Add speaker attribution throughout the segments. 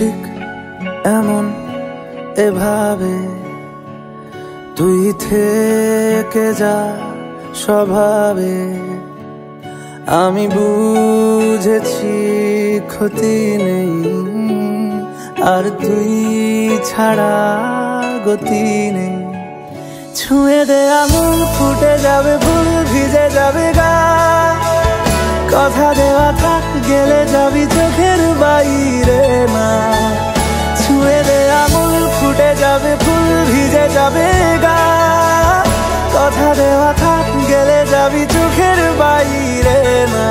Speaker 1: ঠিক এমন এভাবে তুই থেকে যা স্বভাবে। আমি বুঝেছি ক্ষতি নেই, আর তুই ছাড়া গতি নেই। ছুঁয়ে দে আঙুল, ফুটে যাবে ফুল, ভিজে যাবে গা। কথা দেওয়া থাক, গেলে যাবি চোখের বাইরে না। ছুঁয়ে দে আঙুল, ফুটে যাবে ফুল, ভিজে যাবে গা। কথা দেওয়া থাক, গেলে যাবি চোখের বাইরে না।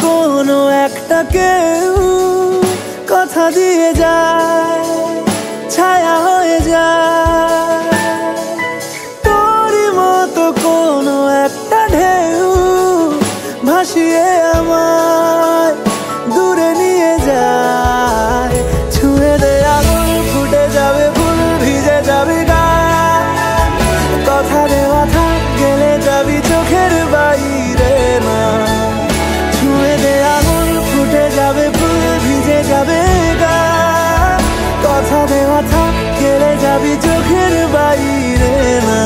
Speaker 1: কোনো একটা কেউ কথা দিয়ে যায়, ছায়া হয়ে যায়। তোরই মতো কোনো একটা ঢেউ ভাসিয়ে আমায় দূরে নিয়ে যায়। ছুঁয়ে দে আঙুল, ফুটে যাবে ফুল, ভিজে যাবে গা। কথা দেওয়া থাক, গেলে যাবি চোখের বাইরে না। যাবে ফুল, ভিজে যাবে গা। কথা দেওয়া থাক, গেলে যাবি চোখের বাইরে না।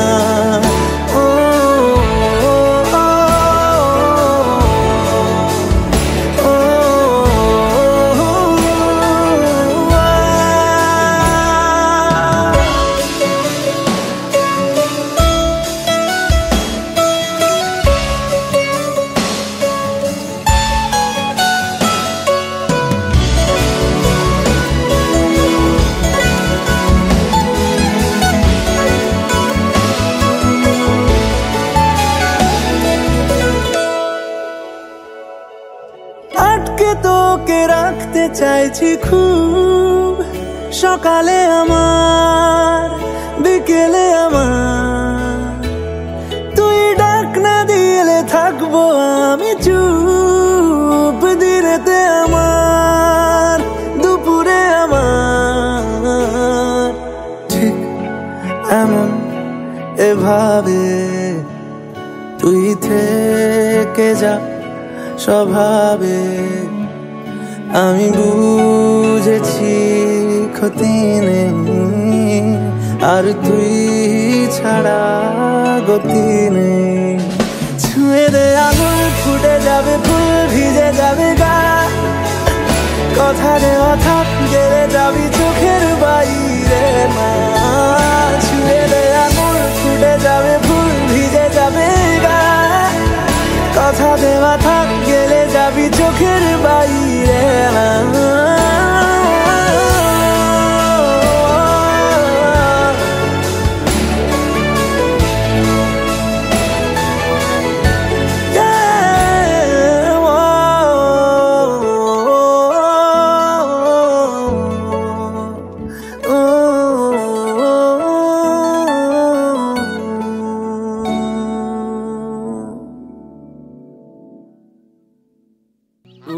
Speaker 1: তোকে রাখতে চাইছি খুব, সকালে আমার, বিকেলে আমার। তুই ডাক না দিলে থাকবো আমি চুপ, দিনেতে আমার, দুপুরে আমার। ঠিক এমন এভাবে তুই থেকে যা স্বভাবে। আমি বুঝেছি ক্ষতি নেই, আর তুই ছাড়া গতি নেই। ছুঁয়ে দে আঙুল, ফুটে যাবে ফুল, ভিজে যাবে গা। কথা দেওয়া থাক, গেলে যাবি চোখের বাইরে না। ছুঁয়ে দে আঙুল, ফুটে যাবে ফুল, ভিজে যাবে গা। কথা দেওয়া থাক, গেলে যাবি চোখের বাইরে না।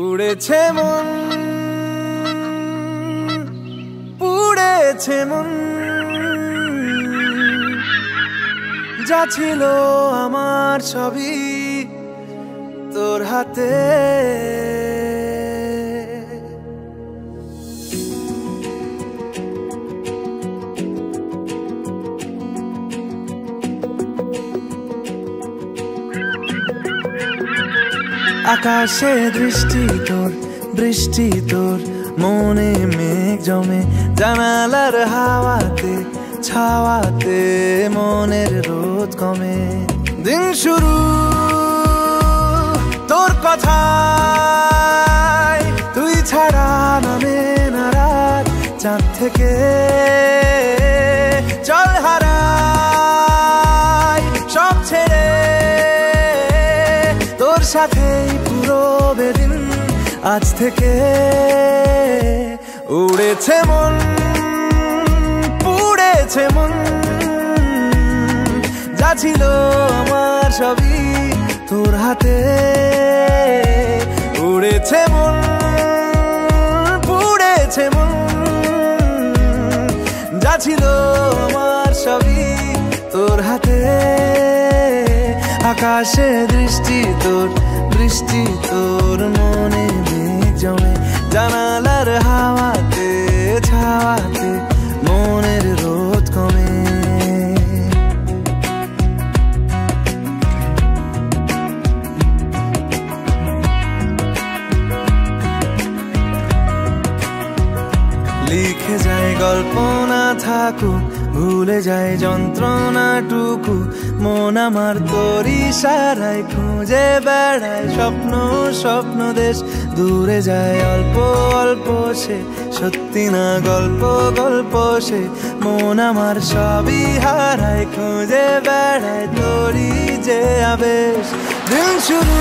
Speaker 1: উড়েছে মন, পুড়েছে মন, যা ছিল আমার সবই তোর হাতে। আকাশে দৃষ্টি তোর, বৃষ্টি তোর, মনে মেঘ জমে, জানালার হাওয়াতে, ছাওয়াতে মনের রোদ কমে। দিন শুরু তোর কথায়, তুই ছাড়া নামে না রাত। চাঁদ থেকে চল হারাই সব ছেড়ে, তোর সাথেই পুরো বেদিন। আজ থেকে উড়েছে মন, পুড়েছে মন, যা যা ছিল আমার সবই তোর হাতে উড়েছে মন পুড়েছে মন যা ছিল আমার সবই তোর হাতে আকাশে দৃষ্টি তোর মনে মেঘ জমে জানালার হাওয়াতে ছাওয়াতে মনের রোদ কমে লিখে যায় গল্প না থাকুক ভুলে যায় যন্ত্রণাটুকু মন আমার তোর ইশারায় খুঁজে বেড়ায় স্বপ্ন দেশ দূরে যায় অল্প অল্প সে সত্যি না গল্প সে মন আমার সবই হারায় খুঁজে বেড়ায় তোরই যে আবেশ দিন শুরু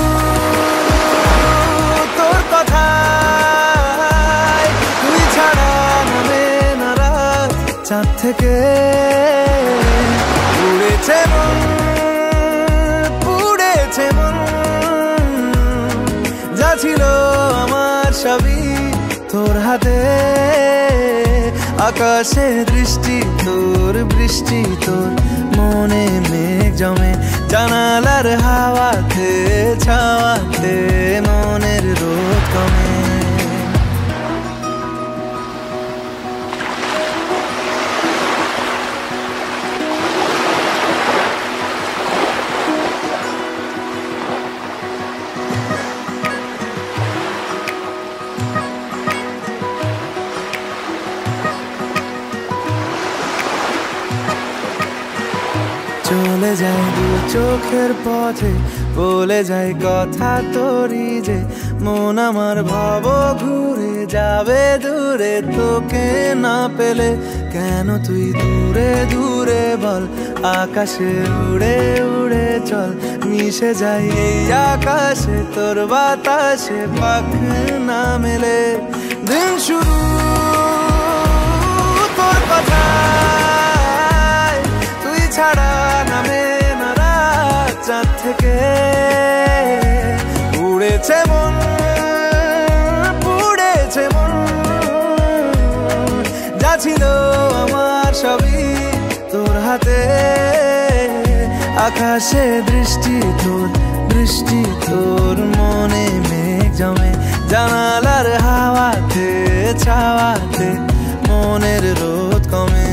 Speaker 1: তোর কথা তুই ছাড়া নামে না রাত চাঁদ থেকে উড়েছে মন পুড়েছে মন যা ছিল আমার সবই তোর হাতে আকাশে দৃষ্টি তোর বৃষ্টি তোর মনে মেঘ জমে জানালার হাওয়াতে ছাওয়াতে মনের রোদ কমে চলে যায় দু চোখের পথে বলে যায় কথা তোরই যে মন আমার ভাব ঘুরে যাবে দূরে তোকে না পেলে কেন তুই দূরে দূরে বল আকাশে উড়ে উড়ে চল মিশে যাই এই আকাশে তোর বাতাসে পাখ না মেলে দিন শুরু তোর কথা তুই ছাড়া নামে না রাত চাঁদ থেকে উড়েছে মন পুড়েছে মন যা ছিল আমার সবই তোর হাতে আকাশে দৃষ্টি তোর মনে মেঘ জমে জানালার হাওয়াতে ছাওয়াতে মনের রোদ কমে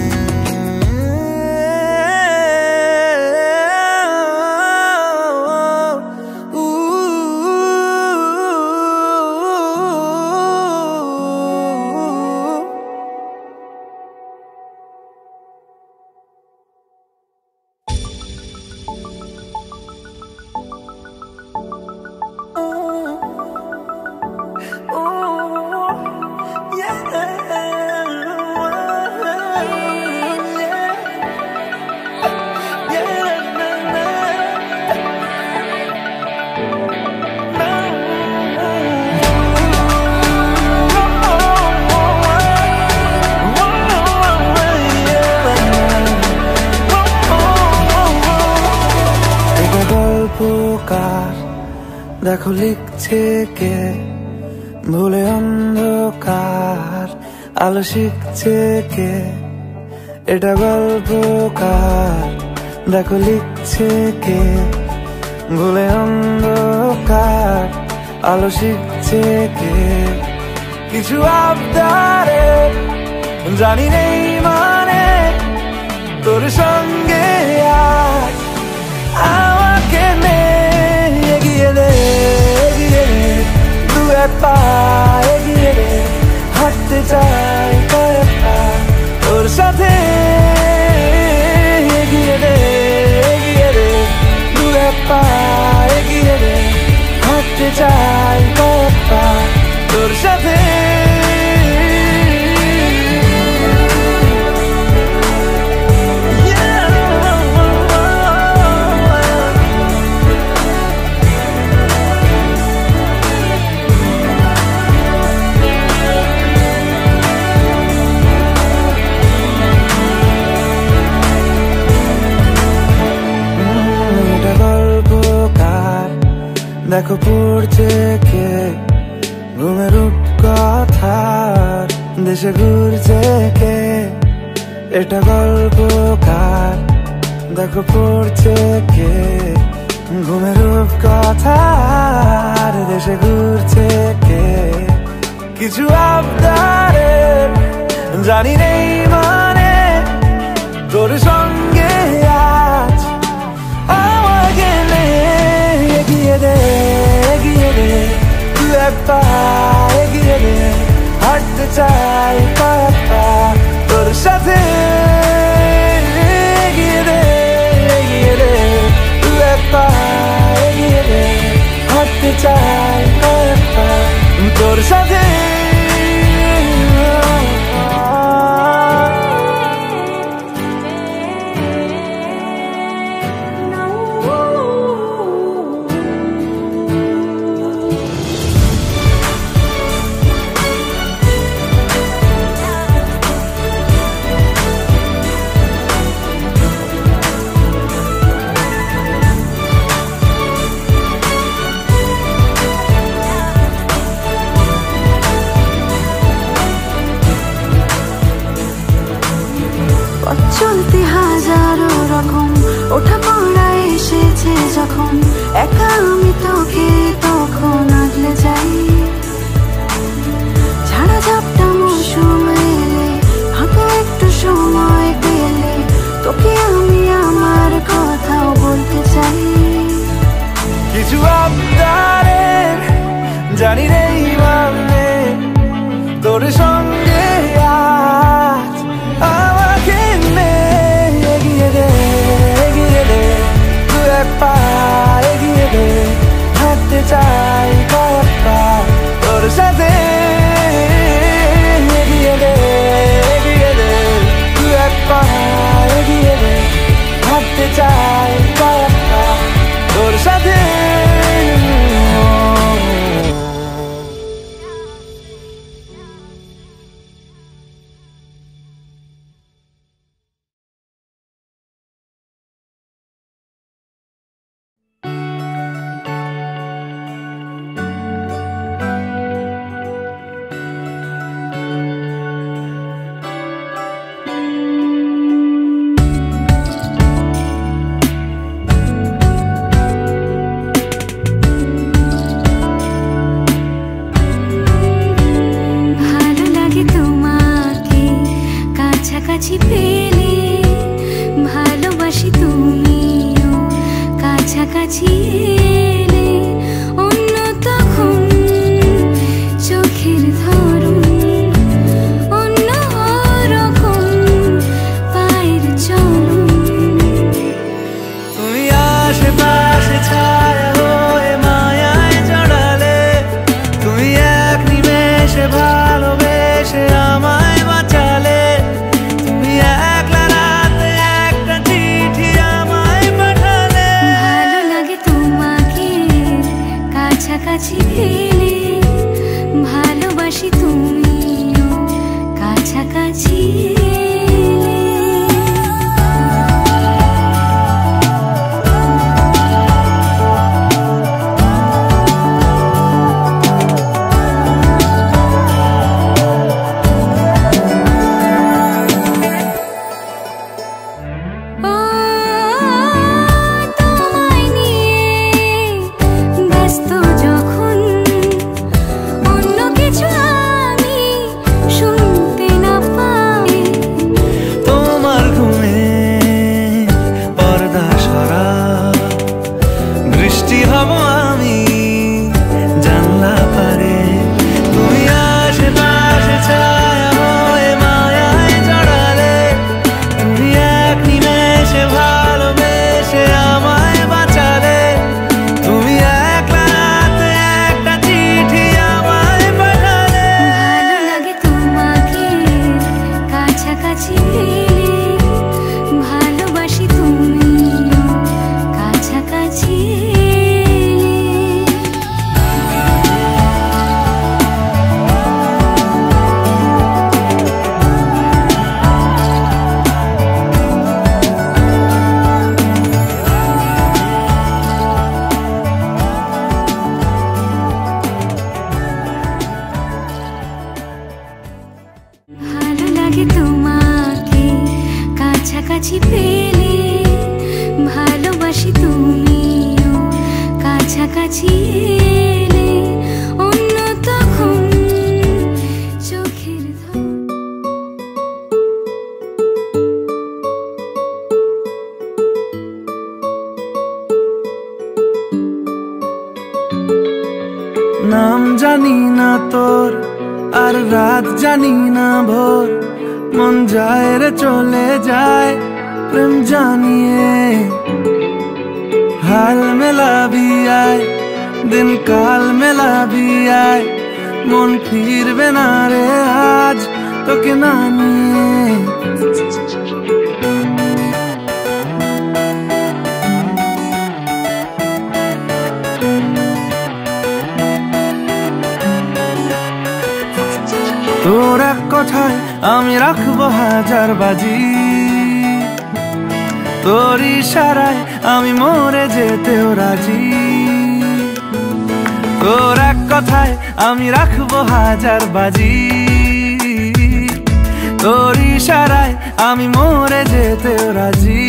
Speaker 1: দেখো লিখছে কে ভুলে অন্ধকার আলো শিখছে কে এটা গল্পকার দেখো লিখছে কে ভুলে অন্ধকার আলো শিখছে কে কিছু আবদারে জানি নেই মানে তোর সঙ্গে আর আমাকে এগিয়ে দে দু এক পা এগিয়ে দে হাঁটতে চাই কয়েক পা তোর সাথে এগিয়ে দে দু এক পা এগিয়ে দে হাঁটতে চাই কয়েক পা তোর সাথে দেখো পড়ছে কে ঘুমের রূপকথার, দেশে ঘুরছে কে এটা গল্পকার। দেখো পড়ছে কে ঘুমের রূপকথার, দেশে ঘুরছে কে কিছু আবদারের জানি নেই মানে তোর সঙ্গে আজ আমাকে নে এগিয়ে দে তুই এক পা এগিয়ে দে, হাঁটতে চাই কয়েক পা তোর সাথে এগিয়ে দে তুই এক পা এগিয়ে দে, হাঁটতে চাই কয়েক পা তোর সাথে।
Speaker 2: চলতে হাজারো রকম ওঠা পড়া এসেছে যখন, একা আমি তোকে তখন আগলে যাই। ঝাড়া ঝাপটা মৌসুম এলে ফাঁকা একটু সময় পেলে তোকে আমি আমার কথাও বলতে চাই।
Speaker 1: কিছু আবদারের জানি নেই মানে তোর সঙ্গে আজ আমাকে নে এগিয়ে দে তুই এক পা এগিয়ে দে, হাঁটতে চাই কয়েক পা তোর সাথে এগিয়ে দে তুই এক পা এগিয়ে দে, হাঁটতে চাই কয়েক পা তোর সাথে।
Speaker 2: কাছাকাছি পেলে ভালোবাসি, তুমিও কাছাকাছি এলে অন্য তখন চোখের ধরন অন্য রকম পায়ের চলন।
Speaker 1: তুমি আশেপাশে ছায়া হয়ে মায়ায় জড়ালে, তুমি এক নিমেষে ভালোবেসে আমায় বাঁচালে, তুমি একলা রাতে একটা চিঠি আমায় পাঠালে।
Speaker 2: ভালো লাগে তোমার
Speaker 1: জানি না তোর আর রাত জানি না ভোর, মন যায় রে চলে যায় প্রেম জানিয়ে। हाल मेला भी आए दिन काल मेला भी आए, मन फिरबे ना रे आज तोके ना निये। তোর এক কথায় আমি রাখবো হাজার বাজি, তোর ইশারায় আমি মরে যেতেও রাজি। তোর এক কথায় আমি রাখবো হাজার বাজি, তোর ইশারায় আমি মরে যেতেও রাজি।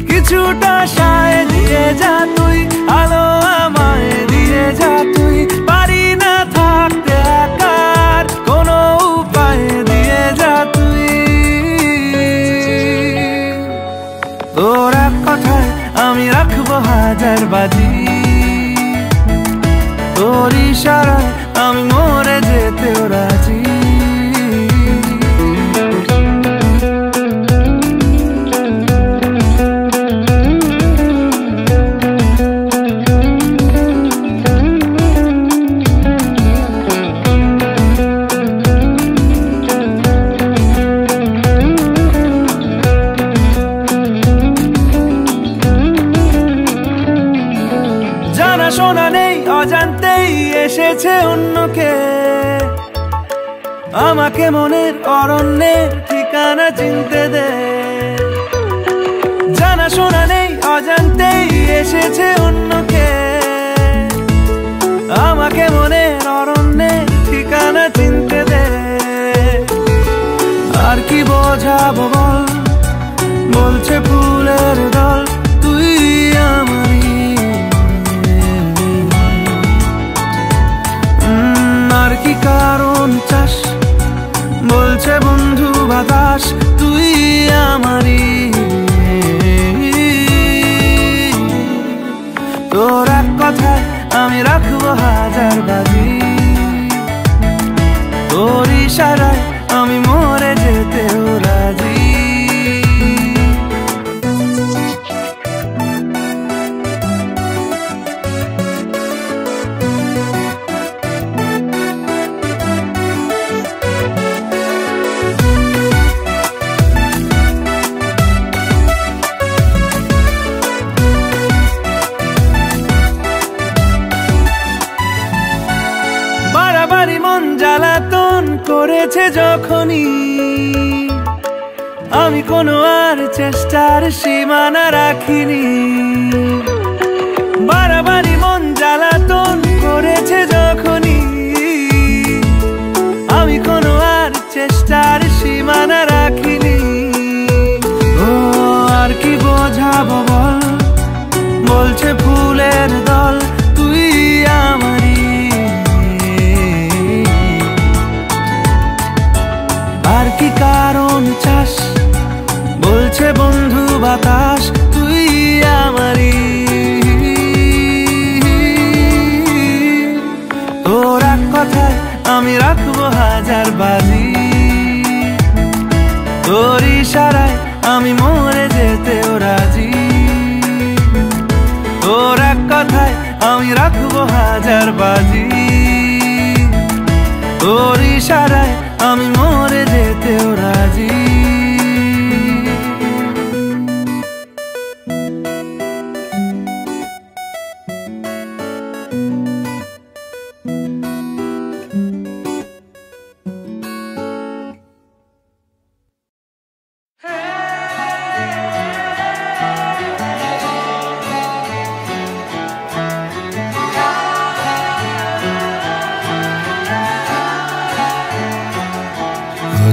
Speaker 1: কিছুটা সায় দিয়ে যা তুই, আলো আমায় দিয়ে যা তুই, পারি না থাকতে একার কোনো উপায় দিয়ে যা তুই। তোর এক কথায় আমি রাখবো হাজার বাজি, তোর ইশারায় আমি মরে যেতেও রাজি। শোনা নেই অজান্তেই এসেছে অন্যকে, আমাকে মনের অরণ্যের ঠিকানা চিনতে দে। জানা শোনা নেই অজান্তেই এসেছে অন্যকে, আমাকে মনের অরণ্যের ঠিকানা চিনতে দে। আর কি বোঝাবো বল, বলছে ফুলের দল তুই আমারই। আর কি কারণ চাস, বলছে বন্ধু বাতাস তুই আমারই। তোর এক কথায় আমি রাখবো হাজার বাজি, তোর ইশারায় আমি মরে যেতেও রাজি। বাড়াবাড়ি মন জ্বালাতন করেছে যখনই, আমি কোনো আর চেষ্টার সীমানা রাখিনি। বাড়াবাড়ি মন জ্বালাতন করেছে যখনই, আমি কোনো আর চেষ্টার সীমানা রাখিনি। ও আর কি বোঝাবো বল, বলছে ফুলের দল তুই আমারই। আর কি কারণ চাস, বলছে বন্ধু বাতাস তুই আমারই। তোর এক কথায় আমি রাখবো হাজার বাজি, তোর ইশারায় আমি মরে যেতেও রাজি। তোর এক কথায় আমি রাখবো হাজার বাজি, তোর ইশারায় আমি মরে যেতেও রাজি।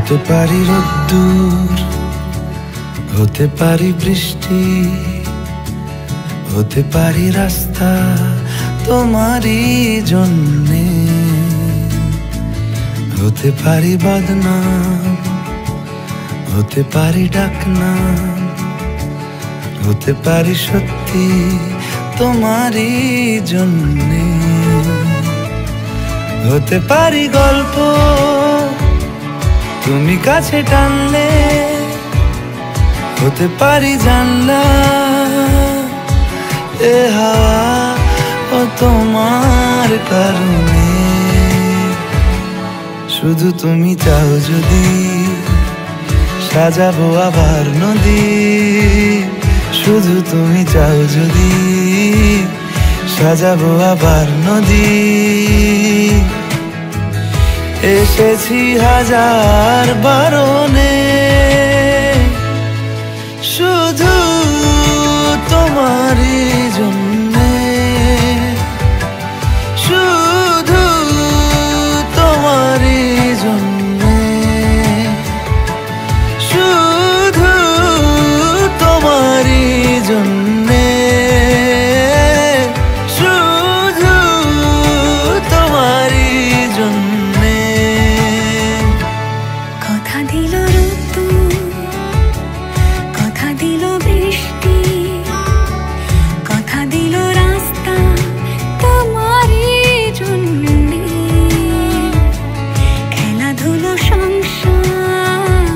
Speaker 1: হতে পারি রোদ্দুর, হতে পারি বৃষ্টি, হতে পারি রাস্তা তোমারই জন্যে, হতে পারি বদনাম, হতে পারি ডাকনাম, হতে পারি সত্যি তোমারই জন্যে। হতে পারি গল্প তুমি কাছে টানলে, হতে পারি জানলা এ হাওয়া ও তোমার কারণে। শুধু তুমি চাও যদি সাজাবো আবার নদী, শুধু তুমি চাও যদি সাজাবো আবার নদী। এসেছি হাজার বারণে শুধু তোমারই জন্যে, শুধু তোমারই জন্যে, শুধু তোমারই জন্যে, শুধু তোমারই জন্যে।
Speaker 2: কথা দিল ঋতু, কথা দিল বৃষ্টি, কথা দিল রাস্তা তোমারই জন্যে। খেলাধুলো সংসার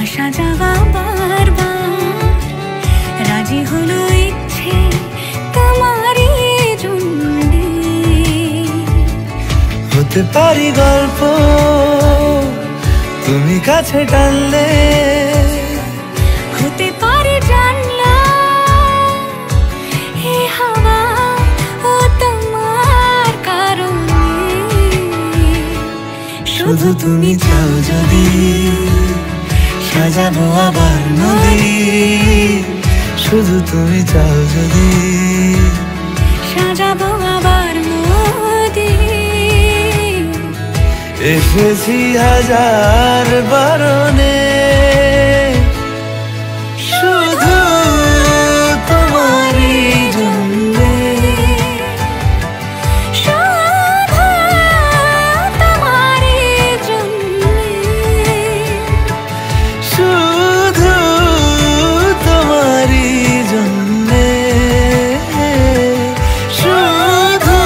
Speaker 2: আসা যাওয়া বারবার, রাজি হলো ইচ্ছে তোমারই জন্যে।
Speaker 1: হতে পারি গল্প তুমি কাছে টানলে,
Speaker 2: হতে পারে জানলা এ হাওয়া ও তোমার কারণে।
Speaker 1: শুধু তুমি চাও যদি সাজাবো আবার নদী, শুধু তুমি চাও যদি
Speaker 2: সাজাবো আবার নদী।
Speaker 1: এসেছি হাজার বারণে শুধু তোমারই জন্যে,
Speaker 2: শুধু তোমারই জন্যে,
Speaker 1: শুধু তোমারই জন্যে, শুধু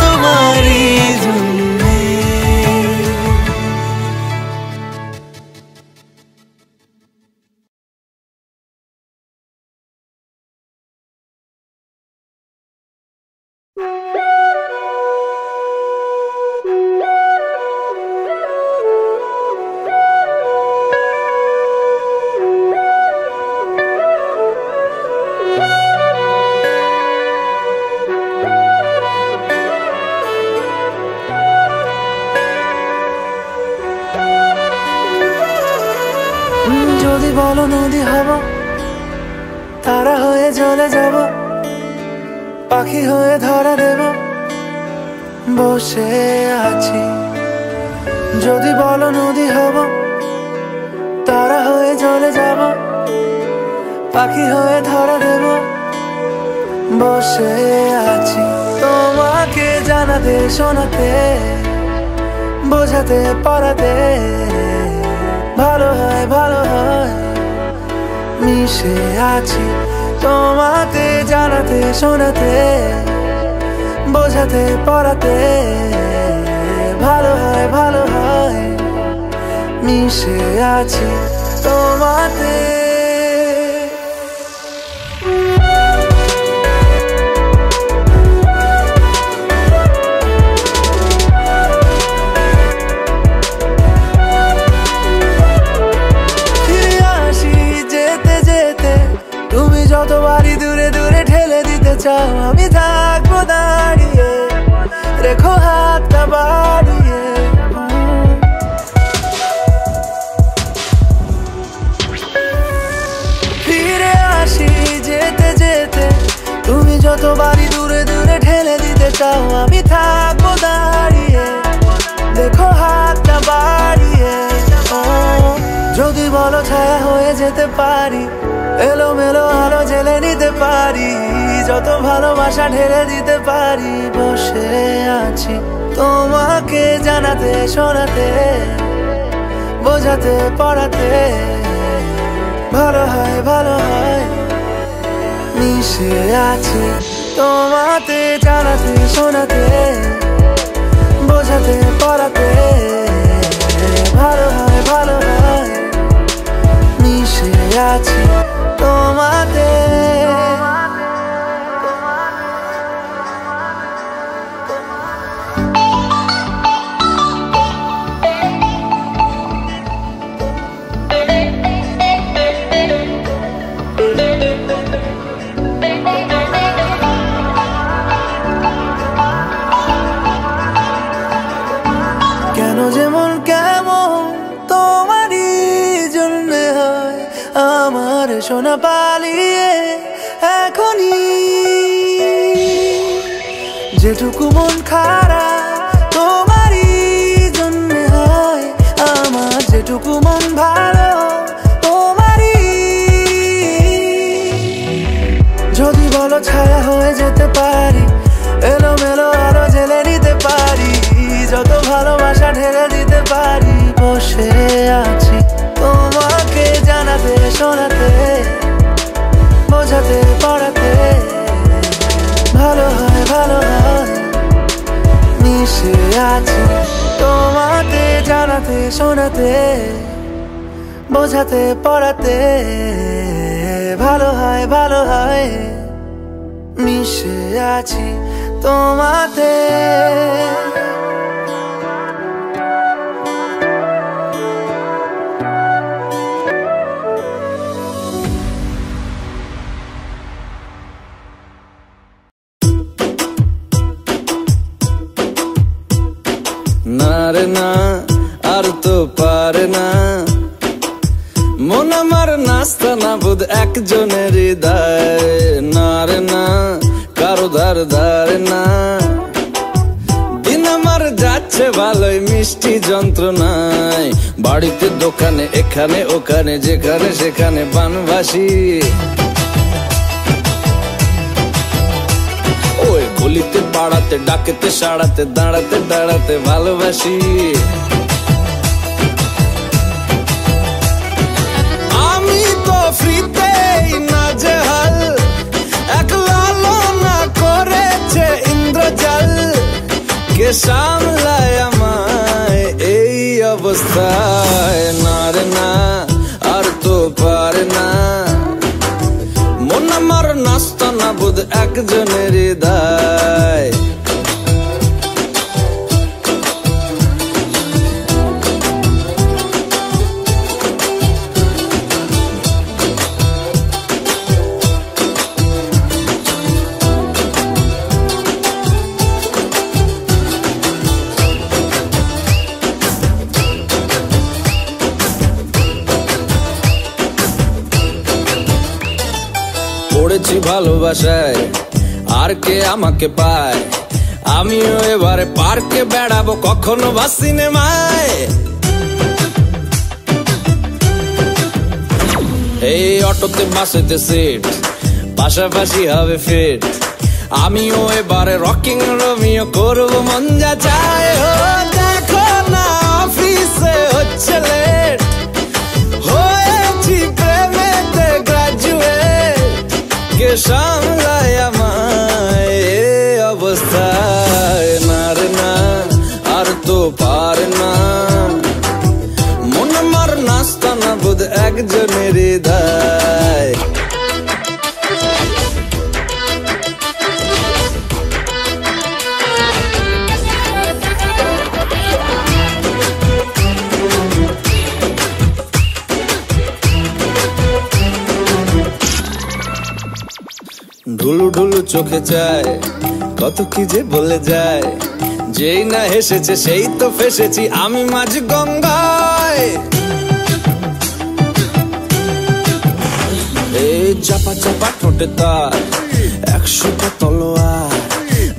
Speaker 1: তোমারই জন্যে। যদি বলো নদী হব, তারা হয়ে জ্বলে যাব, পাখি হয়ে ধরা দেব, বসে আছি। যদি বলো নদী হব, তারা হয়ে জ্বলে যাব, পাখি হয়ে ধরা দেব, বসে আছি। তোমাকে জানাতে শোনাতে বোঝাতে পড়াতে ভালো হয়, ভালো হয়, মিশে আছি। তোমাকে জানাতে শোনাতে বোঝাতে পড়াতে ভালো হয়, ভালো হয়, মিশে আছি তোমাতে। যতবারই দূরে দূরে ঠেলে দিতে চাও, আমি থাকবো দাঁড়িয়ে, রেখো হাতটা বাড়িয়ে। ফিরে আসি যেতে যেতে, তুমি যতবারই দূরে দূরে ঠেলে দিতে চাও, আমি থাকবো দাঁড়িয়ে, দেখো হাতটা বাড়িয়ে। যদি বলো ছায়া হয়ে যেতে পারি, এলো মেলো আলো জেলে নিতে পারি, যত ভালোবাসা ঢেলে দিতে পারি, বসে আছি তোমাকে জানাতে শোনাতে বোঝাতে পড়াতে ভালো হয়, ভালো হয়, মিশে আছি তোমাতে জানাতে শোনাতে বোঝাতে পড়াতে ভালো হয় ভালো হয় মিশে আছি তোমাতে কেন যেমন কেমন তোমারই জন্য হয় আমার সোনা পালিয়ে এখনই যেটুকু মন খারাপ তোমারই জন্য হয় আমার যেটুকু মন ভালো তোমারই যদি বলো ছায়া হয়ে যেতে পারি এলোমেলো আলো জেলে নিতে পারি যত ভালোবাসা ঢেলে দিতে পারি বসে আছি তোমাকে জানাতে শোনাতে বোঝাতে পড়াতে ভালো হয় মিশে আছি তোমাকে জানাতে শোনাতে বোঝাতে পড়াতে ভালো হয় মিশে আছি তোমাতে
Speaker 3: না রে না আর তো পারে না মন আমার নাস্তা না বুধ একজনের হৃদয় না রে না কারো ধার না দিন আমার যাচ্ছে ভালোই মিষ্টি যন্ত্রণায় বাড়িতে দোকানে এখানে ওখানে যেখানে সেখানে বানবাসী ওই গলিতে পাড়াতে ডাকেতে সাড়াতে দাঁড়াতে দাঁড়াতে ভালোবাসি আমি তো ফ্রিতেই নাজেহাল এক লালনা করেছে ইন্দ্রজাল কে সামলায় আমায় এই অবস্থায় না রে না আর তো পারে না মন আমার নাস্তা না বুধ একজনের হৃদয় পড়েছি ভালোবাসায় আর কে আমাকে পায় আমিও এবারে পার্কে বেড়াবো কখনো বা সিনেমায় এই অটোতে বাসেতে সিট পাশাপাশি হবে ফিট আমিও এবারে রকিং রোমিও করবো মন যা চায় দেখো না অফিসে হচ্ছে লেট হয়েছি প্রেমেতে গ্রাজুয়েট কে সামলায় আমায় অবস্থায় না রে না আর তো পারে না মন আমার নাস্তা না বুধ একজনের হৃদয় ঢুলু ঢুলু চোখে চায় কত কি যে বলে যায় যেই না হেসেছে সেই তো ফেসেছি আমি মাঝ গঙ্গায় এই চাপা চাপা ঠোঁটে তার 100টা তলোয়ার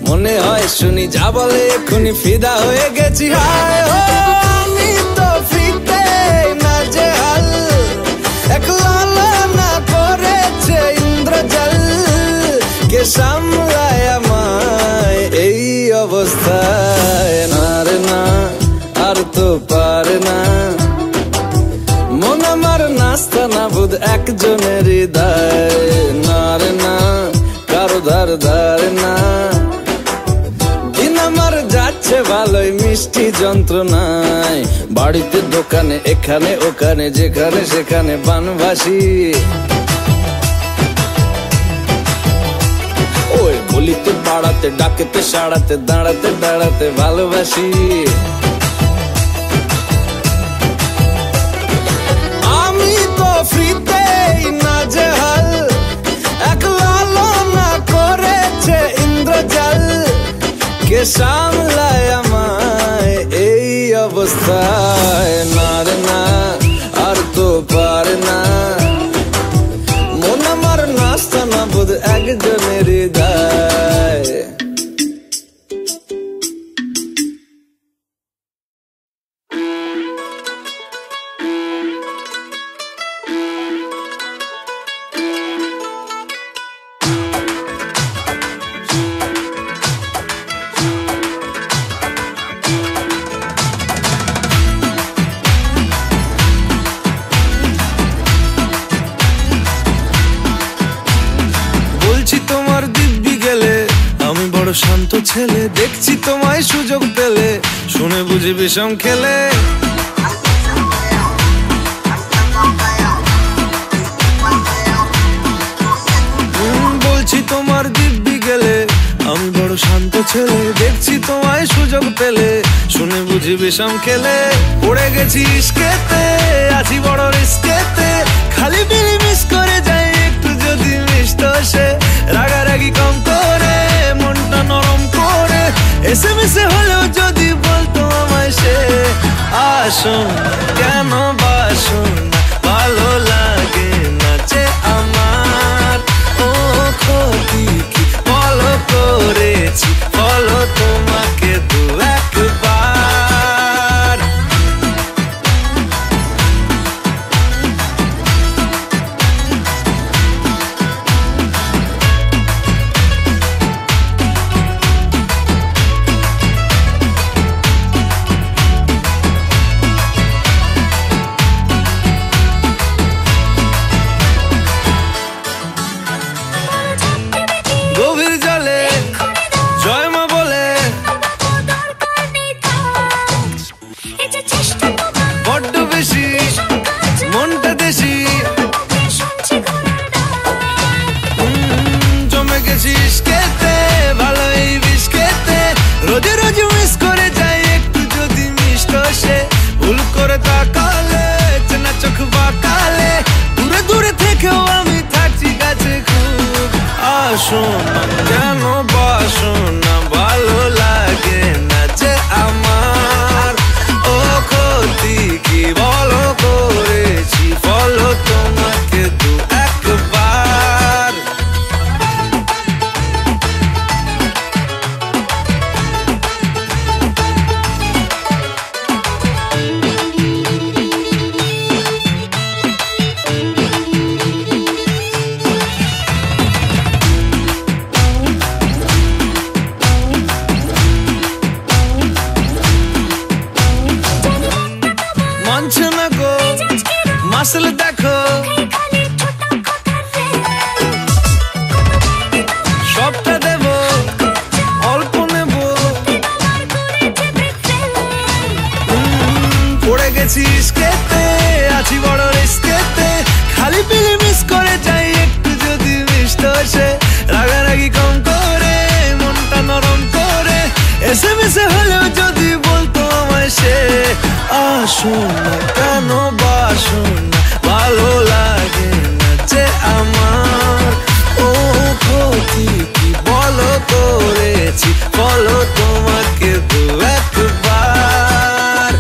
Speaker 3: মনে হয় শুনি যা বলে এক্ষুনি ফিদা হয়ে গেছি হায় আমি তো ফিতে নাজেহাল এক লালনা করেছে ইন্দ্রজাল কে সামলায় আমায় এই অবস্থায় না রে না আর তো পারে না মন আমার নাস্তা না বুধ একজনের হৃদয় না রে না কারো ধার না দিন আমার যাচ্ছে ভালোই মিষ্টি যন্ত্রণায় বাড়িতে দোকানে এখানে ওখানে যেখানে সেখানে বানভাসি ওই গলিতে পাড়াতে ডাকেতে সাড়াতে দাঁড়াতে দাঁড়াতে ভালোবাসি আমি তো ফ্রিতেই নাজেহাল এক লালনা করেছে ইন্দ্রজাল কে সামলায় আমায় এই অবস্থায় না রে না আর তো পারে না মন আমার নাস্তা না বোধ একজনের হৃদয় শান্ত ছেলে দেখছি তোমায় সুযোগ পেলে শুনে বুঝি বিষম খেলে বলছি তোমার দিব্যি গেলে আমি বড় শান্ত ছেলে দেখছি তোমায় সুযোগ পেলে শুনে বুঝি বিষম খেলে পড়ে গেছি ইস্কেতে আছি বড় রিস্কেতে খালি বিলি মিস করে যাই একটু যদি মিষ্ট সে রাগারাগি কম করে মনটা নরম করে এসএমএস হলেও যদি বলতো আমায় সে আসুন কেন বাসুন ভালো লাগে না যে আমার ও ক্ষতি কি বলো করেছি বলো তোমাকে দু একবার গভীর জলে জয় মা বলে বড্ড বেশি মনটা দেশি জমে গেছি ইস্কেতে ভালোই বিস্কেতে রোজে রোজ মিস করে যাই একটু যদি মিষ্ট সে ভুল করে তাকালে চেনা চোখ বাঁকালে দূরে দূরে থেকেও আমি থাকছি কাছে খুব আসুন কেন বাসুন না ভালো লাগে না যে আমার ও ক্ষতি কি বলো করেছি বলো তোমাকে দু একবার মানছে না গো মাসল দেখো সবটা দেব অল্প নেব পড়ে গেছি ইস্কেতে আছি বড় রিস্কেতে খালি পিলি মিস করে যাই একটু যদি মিষ্ট সে রাগারাগি কম করে মনটা নরম করে এসএমএস হলেও যদি বলতো আমায় সে আসুন না কেন বাসুন না ভালো লাগে না যে আমার ও ক্ষতি কি বলো করেছি বলো তোমাকে দু একবার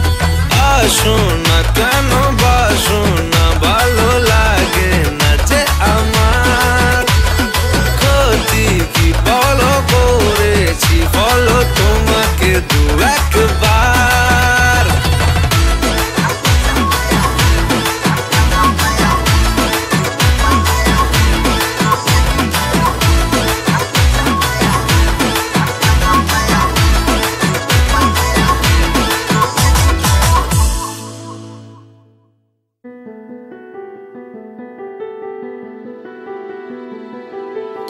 Speaker 3: আসুন না কেন বাসুন না ভালো লাগে না যে আমার ক্ষতি কি বলো করেছি বলো তোমাকে দু একবার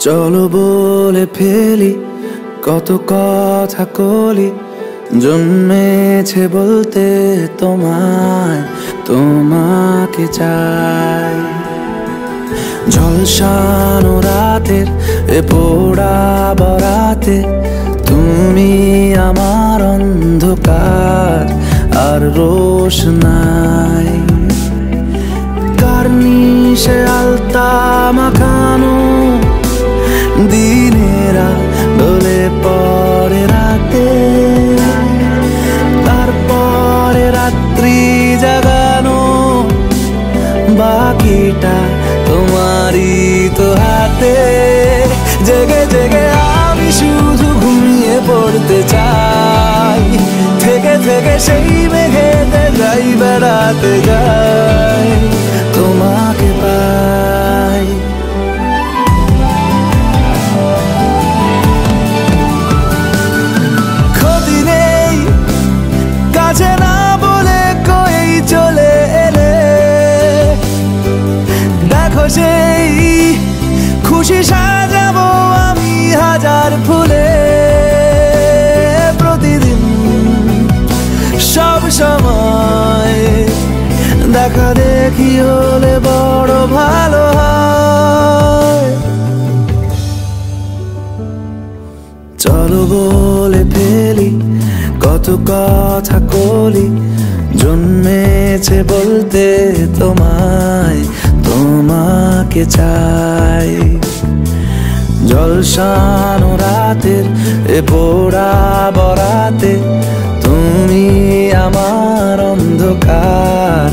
Speaker 1: চলো বলে ফেলি কত কথা কলি জন্মেছে বলতে তোমায়, তোমাকে চাই। ঝলসানো রাতের এ পোড়া বরাতে তুমি আমার অন্ধকার আর রোশনাই। কার্নিশে আলতা মাখানো দিনেরা ডলে পরে রাতে, তারপরে রাত্রি জাগানো বাকিটা তোমারই তো হাতে। জেগে জেগে আমি শুধু ঘুমিয়ে পড়তে চাই, থেকে থেকে সেই মেঘেতে যাই বেড়াতে যাই, তোমাকে পাই। ক্ষতি নেই কাছে না বলে কই চলে এলে, দেখো সেই খুশি সাজাবো আমি হাজার ফুলে। প্রতিদিন সব সময় দেখা দেখি হলে বড় ভালো হয়। চলো বলে ফেলি কত কথা কলি, জন্মেছে বলতে তোমায়, তোমাকে চাই। জলসানো রাতের এ পোড়া বরাতে তুমি আমার অন্ধকার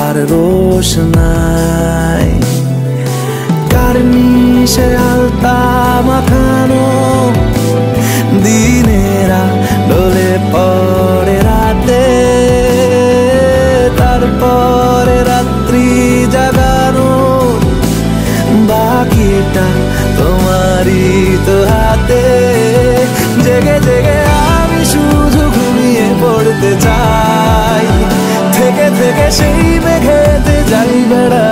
Speaker 1: আর রোশনাই। কার্নিশে আলতা মাখানো দিনেরা ডলে পরে রাতে, তারপরে রাত্রি জাগানো বাকিটা তোমারই তো হাতে। জেগে জেগে আমি শুধু ঘুমিয়ে পড়তে চাই, থেকে থেকে সেই মেঘেতে যাই বেড়া